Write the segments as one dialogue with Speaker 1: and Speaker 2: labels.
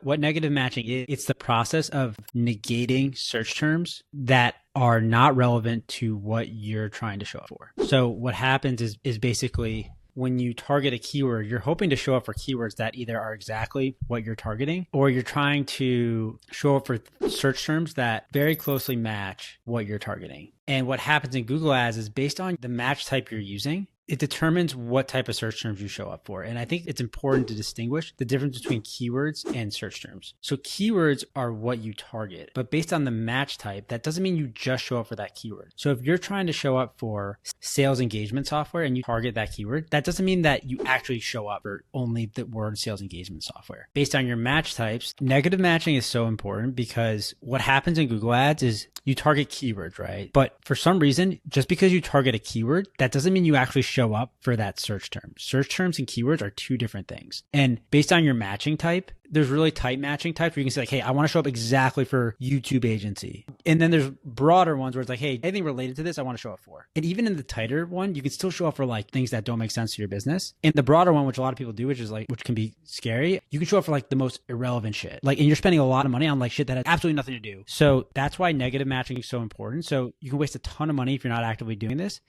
Speaker 1: what negative matching is, it's the process of negating search terms that are not relevant to what you're trying to show up for. So what happens is basically when you target a keyword, you're hoping to show up for keywords that either are exactly what you're targeting, or you're trying to show up for search terms that very closely match what you're targeting. And what happens in Google Ads is based on the match type you're using, it determines what type of search terms you show up for. And I think it's important to distinguish the difference between keywords and search terms. So keywords are what you target, but based on the match type, that doesn't mean you just show up for that keyword. So if you're trying to show up for sales engagement software and you target that keyword, that doesn't mean that you actually show up for only the word sales engagement software. Based on your match types, negative matching is so important because what happens in Google Ads is you target keywords, right? But for some reason, just because you target a keyword, that doesn't mean you actually show up for that search term. Search terms and keywords are two different things. And based on your matching type, there's really tight matching types where you can say like, hey, I want to show up exactly for YouTube agency. And then there's broader ones where it's like, hey, anything related to this, I want to show up for. And even in the tighter one, you can still show up for like things that don't make sense to your business. And the broader one, which a lot of people do, which can be scary, you can show up for like the most irrelevant shit. Like, and you're spending a lot of money on like shit that has absolutely nothing to do. So that's why negative matching is so important. So you can waste a ton of money if you're not actively doing this.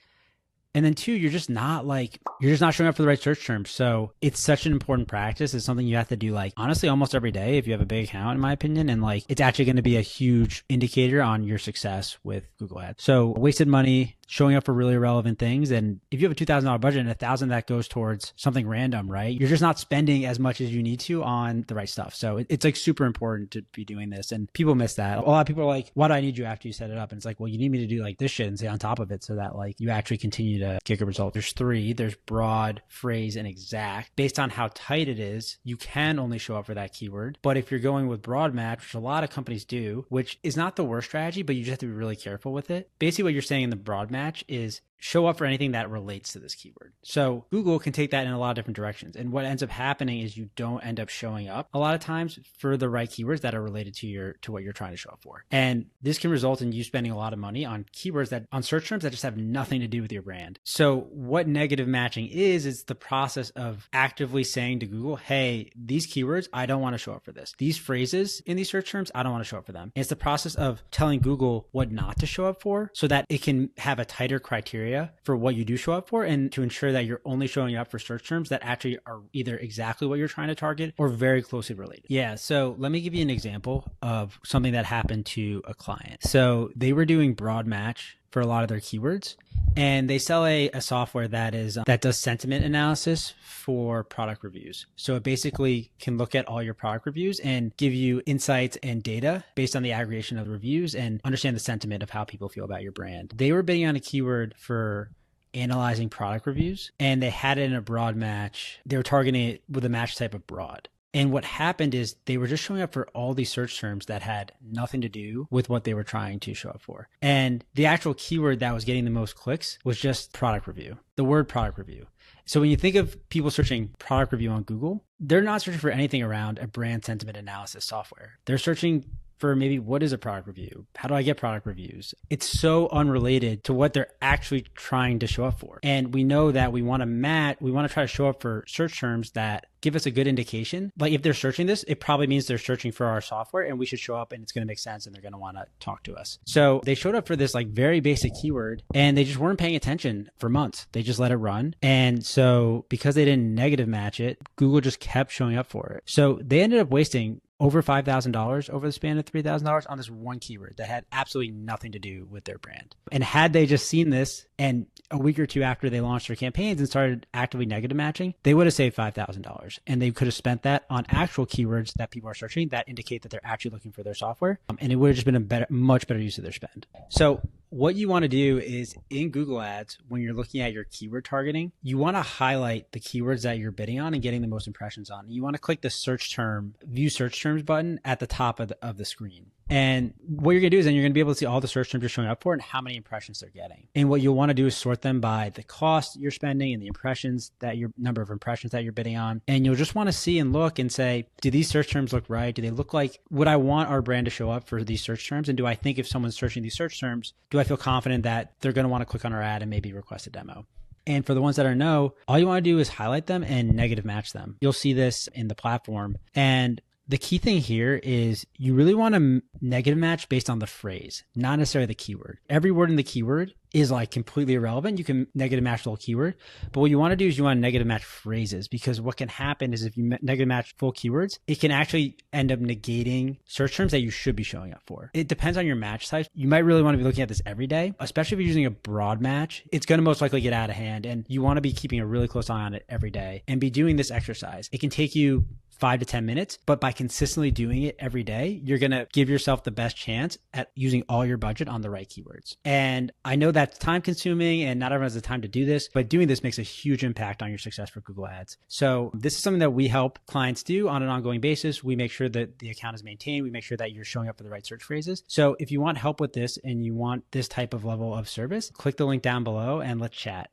Speaker 1: And then two, you're just not showing up for the right search terms. So it's such an important practice. It's something you have to do like honestly almost every day if you have a big account, in my opinion. And like it's actually going to be a huge indicator on your success with Google Ads. So wasted money, showing up for really irrelevant things. And if you have a $2,000 budget and $1,000 that goes towards something random, right? You're just not spending as much as you need to on the right stuff. So it's like super important to be doing this. And people miss that. A lot of people are like, why do I need you after you set it up? And it's like, well, you need me to do like this shit and stay on top of it so that like you actually continue to get a result. There's three. There's broad, phrase, and exact. Based on how tight it is, you can only show up for that keyword. But if you're going with broad match, which a lot of companies do, which is not the worst strategy, but you just have to be really careful with it. Basically what you're saying in the broad match is show up for anything that relates to this keyword. So Google can take that in a lot of different directions. And what ends up happening is you don't end up showing up a lot of times for the right keywords that are related to what you're trying to show up for. And this can result in you spending a lot of money on keywords on search terms that just have nothing to do with your brand. So what negative matching is the process of actively saying to Google, hey, these keywords, I don't want to show up for this. These phrases in these search terms, I don't want to show up for them. And it's the process of telling Google what not to show up for so that it can have a tighter criteria for what you do show up for, and to ensure that you're only showing up for search terms that actually are either exactly what you're trying to target or very closely related. Yeah. So let me give you an example of something that happened to a client. So they were doing broad match for a lot of their keywords, and they sell a software that does sentiment analysis for product reviews. So it basically can look at all your product reviews and give you insights and data based on the aggregation of the reviews and understand the sentiment of how people feel about your brand. They were bidding on a keyword for analyzing product reviews, and they had it in a broad match. They were targeting it with a match type of broad. And what happened is they were just showing up for all these search terms that had nothing to do with what they were trying to show up for. And the actual keyword that was getting the most clicks was just product review, the word product review. So when you think of people searching product review on Google, they're not searching for anything around a brand sentiment analysis software. They're searching for maybe what is a product review? How do I get product reviews? It's so unrelated to what they're actually trying to show up for. And we know that we want to try to show up for search terms that give us a good indication. Like if they're searching this, it probably means they're searching for our software and we should show up and it's going to make sense and they're going to want to talk to us. So they showed up for this like very basic keyword and they just weren't paying attention for months. They just let it run. And so because they didn't negative match it, Google just kept showing up for it. So they ended up wasting over $5,000 over the span of $3,000 on this one keyword that had absolutely nothing to do with their brand. And had they just seen this and a week or two after they launched their campaigns and started actively negative matching, they would have saved $5,000 and they could have spent that on actual keywords that people are searching that indicate that they're actually looking for their software. And it would have just been a much better use of their spend. So what you want to do is in Google Ads, when you're looking at your keyword targeting, you want to highlight the keywords that you're bidding on and getting the most impressions on. You want to click the search term, view search terms button at the top of the screen. And what you're going to do is then you're going to be able to see all the search terms you're showing up for and how many impressions they're getting. And what you'll want to do is sort them by the cost you're spending and the impressions that your number of impressions that you're bidding on. And you'll just want to see and look and say, do these search terms look right? Do they look like, would I want our brand to show up for these search terms? And do I think if someone's searching these search terms, do I feel confident that they're going to want to click on our ad and maybe request a demo? And for the ones that are no, all you want to do is highlight them and negative match them. You'll see this in the platform. And The key thing here is you really want to negative match based on the phrase, not necessarily the keyword. Every word in the keyword is like completely irrelevant. You can negative match the whole keyword, but what you want to do is you want to negative match phrases, because what can happen is if you negative match full keywords, it can actually end up negating search terms that you should be showing up for. It depends on your match type. You might really want to be looking at this every day, especially if you're using a broad match. It's going to most likely get out of hand, and you want to be keeping a really close eye on it every day and be doing this exercise. It can take you 5 to 10 minutes, but by consistently doing it every day, you're going to give yourself the best chance at using all your budget on the right keywords. And I know that's time consuming and not everyone has the time to do this, but doing this makes a huge impact on your success for Google Ads. So this is something that we help clients do on an ongoing basis. We make sure that the account is maintained. We make sure that you're showing up for the right search phrases. So if you want help with this and you want this type of level of service, click the link down below and let's chat.